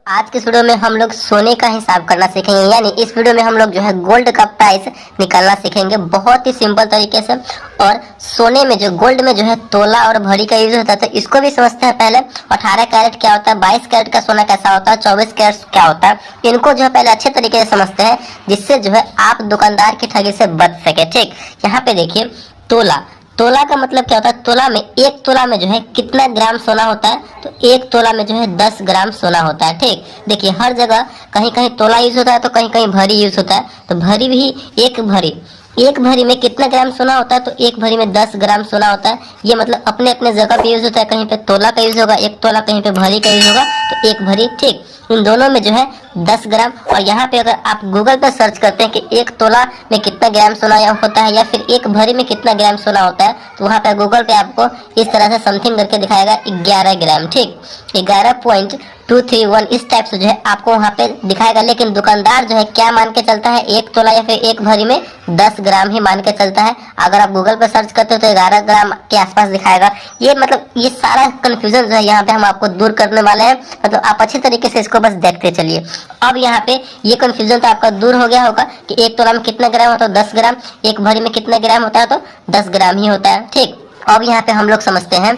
आज के इस वीडियो में हम लोग सोने का हिसाब करना सीखेंगे। यानी इस वीडियो में हम लोग जो है गोल्ड का प्राइस निकालना सीखेंगे बहुत ही सिंपल तरीके से। और सोने में जो गोल्ड में जो है तोला और भरी का यूज होता है, तो इसको भी समझते हैं पहले। 18 कैरेट क्या होता है, 22 कैरेट का सोना कैसा होता है, 24 कैरेट क्या होता है, इनको जो है पहले अच्छे तरीके से समझते हैं, जिससे जो है आप दुकानदार की ठगी से बच सके। ठीक, यहाँ पे देखिए तोला। तोला का मतलब क्या होता है, तोला में एक तोला में जो है कितना ग्राम सोना होता है, तो एक तोला में जो है 10 ग्राम सोना होता है। ठीक, देखिए हर जगह कहीं कहीं तोला यूज होता है तो कहीं कहीं भरी यूज होता है। तो भरी भी एक भरी में कितना ग्राम सोना होता है, तो एक भरी में 10 ग्राम सोना होता है। ये मतलब अपने अपने जगह पे यूज होता है, कहीं पे तोला का यूज होगा एक तोला, कहीं पे भरी का यूज होगा तो एक भरी। ठीक, इन दोनों में जो है 10 ग्राम। और यहाँ पे अगर आप गूगल पर सर्च करते हैं कि एक तोला में कितना ग्राम सोना होता है या फिर एक भरी में कितना ग्राम सोना होता है, तो वहाँ पे गूगल पे आपको इस तरह से समथिंग करके दिखाएगा 11 ग्राम। ठीक, 11.231 इस टाइप से जो है आपको वहाँ पे दिखाएगा। लेकिन दुकानदार जो है क्या मान के चलता है, एक तोला या फिर एक भरी में 10 ग्राम ही मान के चलता है। अगर आप गूगल पर सर्च करते हो तो 11 ग्राम के आसपास दिखाएगा। ये मतलब ये सारा कंफ्यूजन जो है यहाँ पे हम आपको दूर करने वाले हैं। मतलब आप अच्छे तरीके से इसको बस देखते चलिए। अब यहाँ पे ये कंफ्यूजन तो आपका दूर हो गया होगा कि एक तोला में कितना ग्राम होता है, 10 ग्राम, एक भरी में कितना ग्राम होता है, तो 10 ग्राम ही होता है। ठीक, अब यहाँ पे हम लोग समझते हैं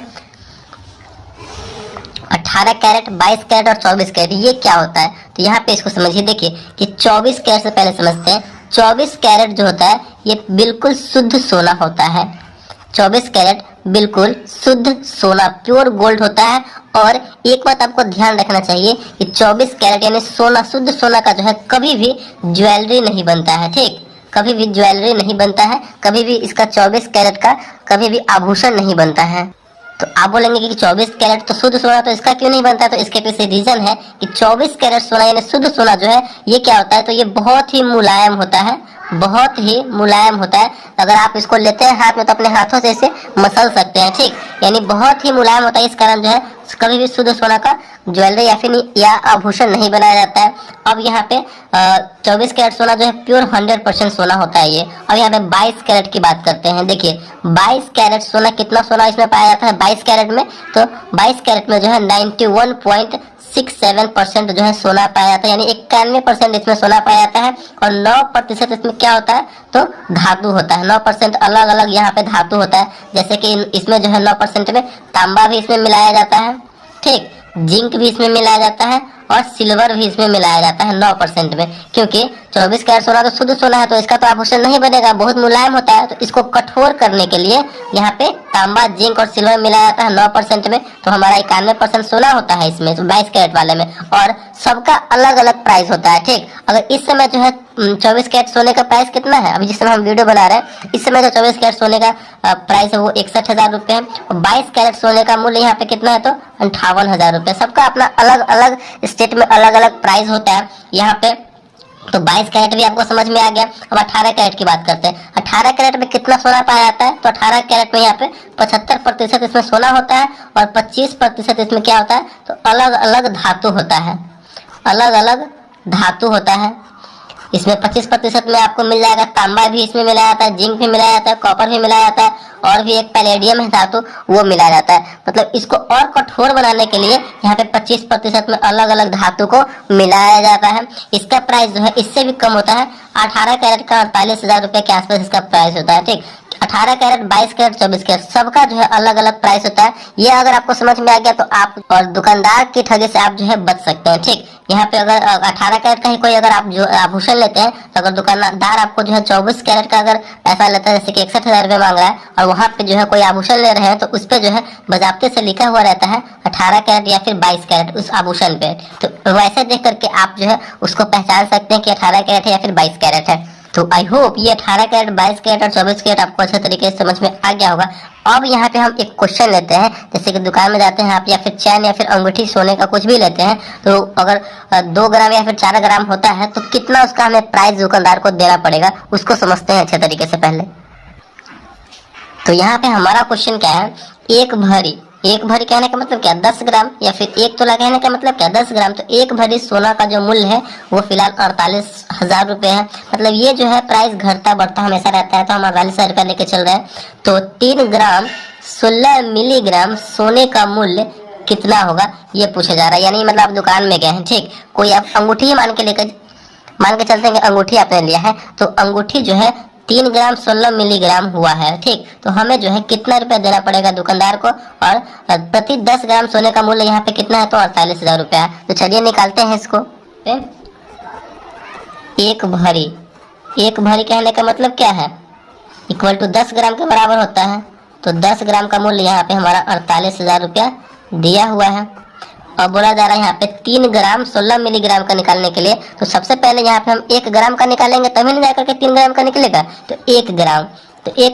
18 कैरेट, 22 कैरेट और 24 कैरेट ये क्या होता है। तो यहाँ पे इसको समझिए, देखिए कि 24 कैरेट से पहले समझते हैं। 24 कैरेट जो होता है ये बिल्कुल शुद्ध सोना होता है। 24 कैरेट बिल्कुल शुद्ध सोना, प्योर गोल्ड होता है। और एक बात आपको ध्यान रखना चाहिए कि 24 कैरेट यानी सोना, शुद्ध सोना का जो है कभी भी ज्वेलरी नहीं बनता है। ठीक, कभी भी ज्वेलरी नहीं बनता है, कभी भी इसका 24 कैरेट का कभी भी आभूषण नहीं बनता है। तो आप बोलेंगे कि 24 कैरेट तो शुद्ध सोना, तो इसका क्यों नहीं बनता, तो इसके पीछे रीजन है कि 24 कैरेट सोना यानी शुद्ध सोना जो है ये क्या होता है, तो ये बहुत ही मुलायम होता है, बहुत ही मुलायम होता है। अगर आप इसको लेते हैं हाथ में तो अपने हाथों से इसे मसल सकते हैं। ठीक, यानी बहुत ही मुलायम होता है, इस कारण जो है कभी भी शुद्ध सोना का ज्वेलरी या फिर या आभूषण नहीं बनाया जाता है। अब यहाँ पे 24 कैरेट सोना जो है प्योर 100% सोना होता है ये। अब यहाँ पे 22 कैरेट की बात करते हैं। देखिए 22 कैरेट सोना, कितना सोना इसमें पाया जाता है 22 कैरेट में, तो 22 कैरेट में जो है 91.67% जो है सोना पाया जाता है, यानी 91% इसमें सोना पाया जाता है। और 9% इसमें क्या होता है, तो धातु होता है। 9% अलग अलग यहाँ पे धातु होता है, जैसे कि इसमें जो है 9% में तांबा भी इसमें मिलाया जाता है। ठीक, जिंक भी इसमें मिलाया जाता है और सिल्वर भी इसमें मिलाया जाता है 9% में। क्योंकि 24 कैरेट सोना तो शुद्ध सोना है, तो इसका तो आभूषण नहीं बनेगा, बहुत मुलायम होता है। तो इसको कठोर करने के लिए यहाँ पे तांबा, जिंक और सिल्वर मिलाया जाता है 9% में। तो हमारा 91% सोना होता है इसमें 22 कैरेट वाले में। और सबका अलग अलग प्राइस होता है। ठीक, अगर इस समय जो है 24 कैरेट सोने का प्राइस कितना है, अभी जिस समय हम वीडियो बना रहे हैं इस समय जो 24 कैरेट सोने का प्राइस है वो 61,000 रुपये है। और 22 कैरेट सोने का मूल्य यहाँ पे कितना है, तो 58,000 रुपये। सबका अपना अलग अलग स्टेट में अलग अलग प्राइस होता है यहाँ पे। तो 22 कैरेट भी आपको समझ में आ गया। अब 18 कैरेट की बात करते हैं। 18 कैरेट में कितना सोना पाया जाता है, तो 18 कैरेट में यहाँ पे 75% इसमें सोना होता है और 25% इसमें क्या होता है, तो अलग अलग धातु होता है, अलग अलग धातु होता है। इसमें 25% में आपको मिल जाएगा तांबा भी इसमें मिलाया जाता है, जिंक भी मिलाया जाता है, कॉपर भी मिलाया जाता है, और भी एक पैलेडियम है धातु वो मिलाया जाता है। मतलब इसको और कठोर बनाने के लिए यहाँ पे 25% में अलग अलग धातु को मिलाया जाता है। इसका प्राइस जो है इससे भी कम होता है। 18 कैरेट का 48,000 रुपये के आसपास इसका प्राइस होता है। ठीक, 18 कैरेट, 22 कैरेट, 24 कैरेट सबका जो है अलग अलग प्राइस होता है। ये अगर आपको समझ में आ गया तो आप और दुकानदार की ठगी से आप जो है बच सकते हैं। ठीक, यहाँ पे अगर 18 कैरेट का ही कोई अगर आप जो आभूषण लेते हैं, तो अगर दुकानदार आपको जो है 24 कैरेट का अगर पैसा लेता है, जैसे कि 61,000 रुपये मांग रहा है, और वहाँ पे जो है कोई आभूषण ले रहे हैं, तो उस पे जो है बाजाब्ते से लिखा हुआ रहता है 18 कैरेट या फिर 22 कैरेट उस आभूषण पे। तो वैसे देख करके आप जो है उसको पहचान सकते हैं कि 18 कैरेट है या फिर 22 कैरेट है। तो आई होप ये 18 कैरेट, 22 कैरेट और 24 कैरेट आपको अच्छे तरीके से समझ में आ गया होगा। अब यहाँ पे हम एक क्वेश्चन लेते हैं, जैसे कि दुकान में जाते हैं आप, या फिर चैन या फिर अंगूठी सोने का कुछ भी लेते हैं, तो अगर 2 ग्राम या फिर 4 ग्राम होता है तो कितना उसका हमें प्राइस दुकानदार को देना पड़ेगा, उसको समझते हैं अच्छे तरीके से पहले। तो यहाँ पे हमारा क्वेश्चन क्या है, एक भरी कहने का मतलब क्या, 10 ग्राम, या फिर एक तोला कहने का मतलब क्या, 10 ग्राम। तो एक भरी सोना का जो मूल्य है वो फिलहाल 48,000 रुपये है। मतलब ये जो है प्राइस घटता बढ़ता हमेशा रहता है, तो हम 48,000 रुपया लेके चल रहे हैं। तो 3 ग्राम 16 मिलीग्राम सोने का मूल्य कितना होगा ये पूछा जा रहा है। यानी मतलब आप दुकान में गए हैं, ठीक, कोई आप अंगूठी ही मान के चलते हैं कि अंगूठी आपने लिया है, तो अंगूठी जो है 3 ग्राम 16 मिलीग्राम हुआ है, ठीक। तो हमें जो है कितना रुपया देना पड़ेगा दुकानदार को, और प्रति 10 ग्राम सोने का मूल्य यहाँ पे कितना है, तो 48,000 रुपया है। तो चलिए निकालते हैं इसको। एक भरी कहने का मतलब क्या है, इक्वल टू 10 ग्राम के बराबर होता है। तो 10 ग्राम का मूल्य यहाँ पे हमारा 48,000 रुपया दिया हुआ है। और बोला जा रहा है यहाँ पे 3 ग्राम 16 मिलीग्राम का निकालने के लिए, तो सबसे पहले यहाँ पे हम 1 ग्राम का निकालेंगे, तभी नहीं जाकर के 3 ग्राम का निकलेगा। तो 1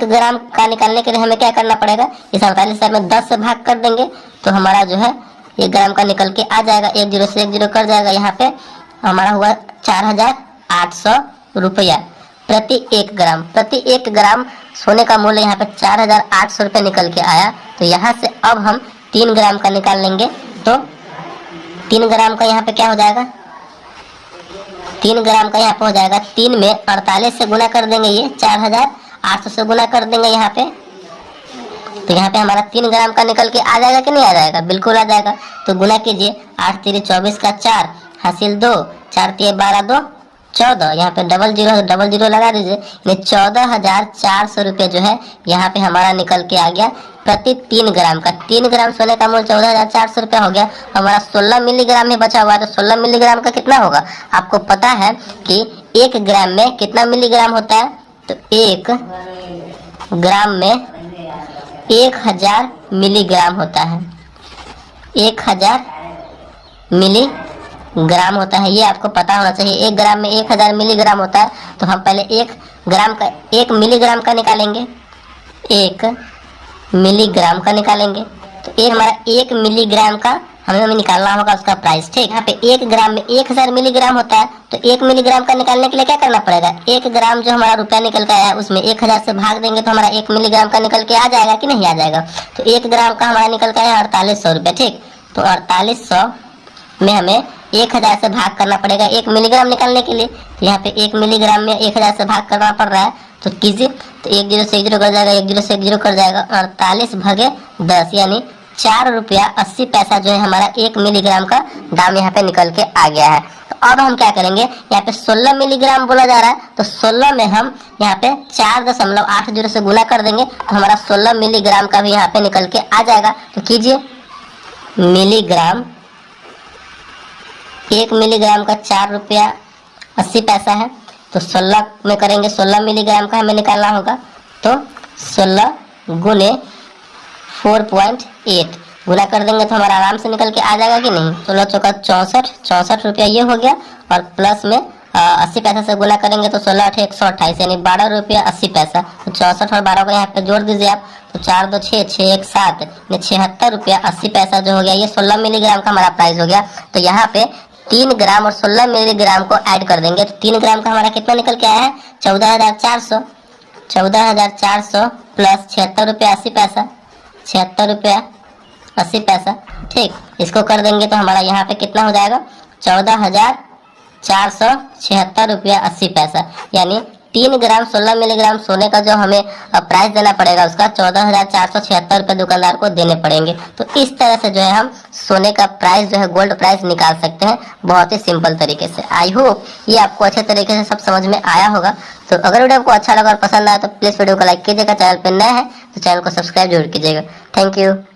ग्राम का निकालने के लिए हमें क्या करना पड़ेगा, इस 48,000 में 10 से भाग कर देंगे, तो हमारा जो है 1 ग्राम का निकल के आ जाएगा। 1 0 से 1 0 कर जाएगा, यहाँ पे हमारा हुआ 4,800 रुपया प्रति 1 ग्राम सोने का मूल्य यहाँ पे 4,800 रुपये निकल के आया। तो यहाँ से अब हम 3 ग्राम का निकाल लेंगे, तो 3 ग्राम का यहाँ पे क्या हो जाएगा, 3 ग्राम का यहाँ पे हो जाएगा 3 में 48 से गुना कर देंगे, ये 4,800 से गुना कर देंगे यहाँ पे। तो यहाँ पे हमारा 3 ग्राम का निकल के आ जाएगा कि नहीं आ जाएगा, बिल्कुल आ जाएगा। तो गुना कीजिए, 8 3 24 का 4 हासिल 2, 4 3 12 2 14, यहाँ पे डबल जीरो लगा दीजिए। 14,400 रुपये जो है यहाँ पे हमारा निकल के आ गया प्रति 3 ग्राम का। 3 ग्राम सोने का मूल्य 14,400 रुपया हो गया। हमारा 16 मिलीग्राम ही बचा हुआ है, तो 16 मिलीग्राम का कितना होगा, आपको पता है कि 1 ग्राम में कितना मिलीग्राम होता है, तो 1 ग्राम में 1000 मिलीग्राम होता है, 1000 मिलीग्राम होता है, ये आपको पता होना चाहिए। 1 ग्राम में 1000 मिलीग्राम होता है। तो हम पहले 1 मिलीग्राम का निकालेंगे, 1 मिलीग्राम का निकालेंगे। तो ये हमारा 1 मिलीग्राम का हमें निकालना होगा उसका प्राइस, ठीक। यहाँ पे 1 ग्राम में 1000 मिलीग्राम होता है, तो 1 मिलीग्राम का निकालने के लिए क्या करना पड़ेगा, 1 ग्राम जो हमारा रुपया निकल के आया है उसमें 1000 से भाग देंगे, तो हमारा 1 मिलीग्राम का निकल के आ जाएगा कि नहीं आ जाएगा। तो 1 ग्राम का हमारा निकल के आया 4800 रुपये, ठीक। तो 4800 में हमें 1000 से भाग करना पड़ेगा 1 मिलीग्राम निकालने के लिए। तो यहाँ पे 1 मिलीग्राम में 1000 से भाग करना पड़ रहा है, तो कीजिए। तो 1 0 से 1 0 कर जाएगा, 1 0 से 1 0 कर जाएगा, 48 भागे 10 यानी 4 रुपया 80 पैसा जो है हमारा 1 मिलीग्राम का दाम यहाँ पे निकल के आ गया है। तो अब हम क्या करेंगे, यहाँ पे 16 मिलीग्राम बोला जा रहा है, तो 16 में हम यहाँ पे 4.80 से गुना कर देंगे, तो हमारा 16 मिलीग्राम का भी यहाँ पे निकल के आ जाएगा। तो कीजिए, मिलीग्राम, 1 मिलीग्राम का 4 रुपया 80 पैसा है, तो 16 में करेंगे, 16 मिलीग्राम का हमें निकालना होगा। तो 16 गुने 4.8 गुना कर देंगे, तो हमारा आराम से निकल के आ जाएगा कि नहीं। 16 चौका 64 रुपया ये हो गया, और प्लस में 80 पैसा से गुना करेंगे, तो 16 8 128 यानी 12 रुपया 80 पैसा। तो 64 और 12 को यहाँ पे जोड़ दीजिए आप, तो 4 2 6 6 1 7 76 रुपया 80 पैसा जो हो गया, ये 16 मिलीग्राम का हमारा प्राइस हो गया। तो यहाँ पे 3 ग्राम और 16 मिलीग्राम को ऐड कर देंगे, तो 3 ग्राम का हमारा कितना निकल के आया है, 14,400 प्लस 76 रुपया 80 पैसा, 76 रुपया 80 पैसा, ठीक। इसको कर देंगे तो हमारा यहाँ पे कितना हो जाएगा, 14,476 रुपया 80 पैसा। यानी 3 ग्राम 16 मिलीग्राम सोने का जो हमें प्राइस देना पड़ेगा उसका 14,476 रुपये दुकानदार को देने पड़ेंगे। तो इस तरह से जो है हम सोने का प्राइस जो है, गोल्ड प्राइस निकाल सकते हैं बहुत ही सिंपल तरीके से। आई होप ये आपको अच्छे तरीके से सब समझ में आया होगा। तो अगर वीडियो आपको अच्छा लगा और पसंद आया तो प्लीज़ वीडियो को लाइक कीजिएगा, चैनल पर नए हैं तो चैनल को सब्सक्राइब जरूर कीजिएगा। Thank you.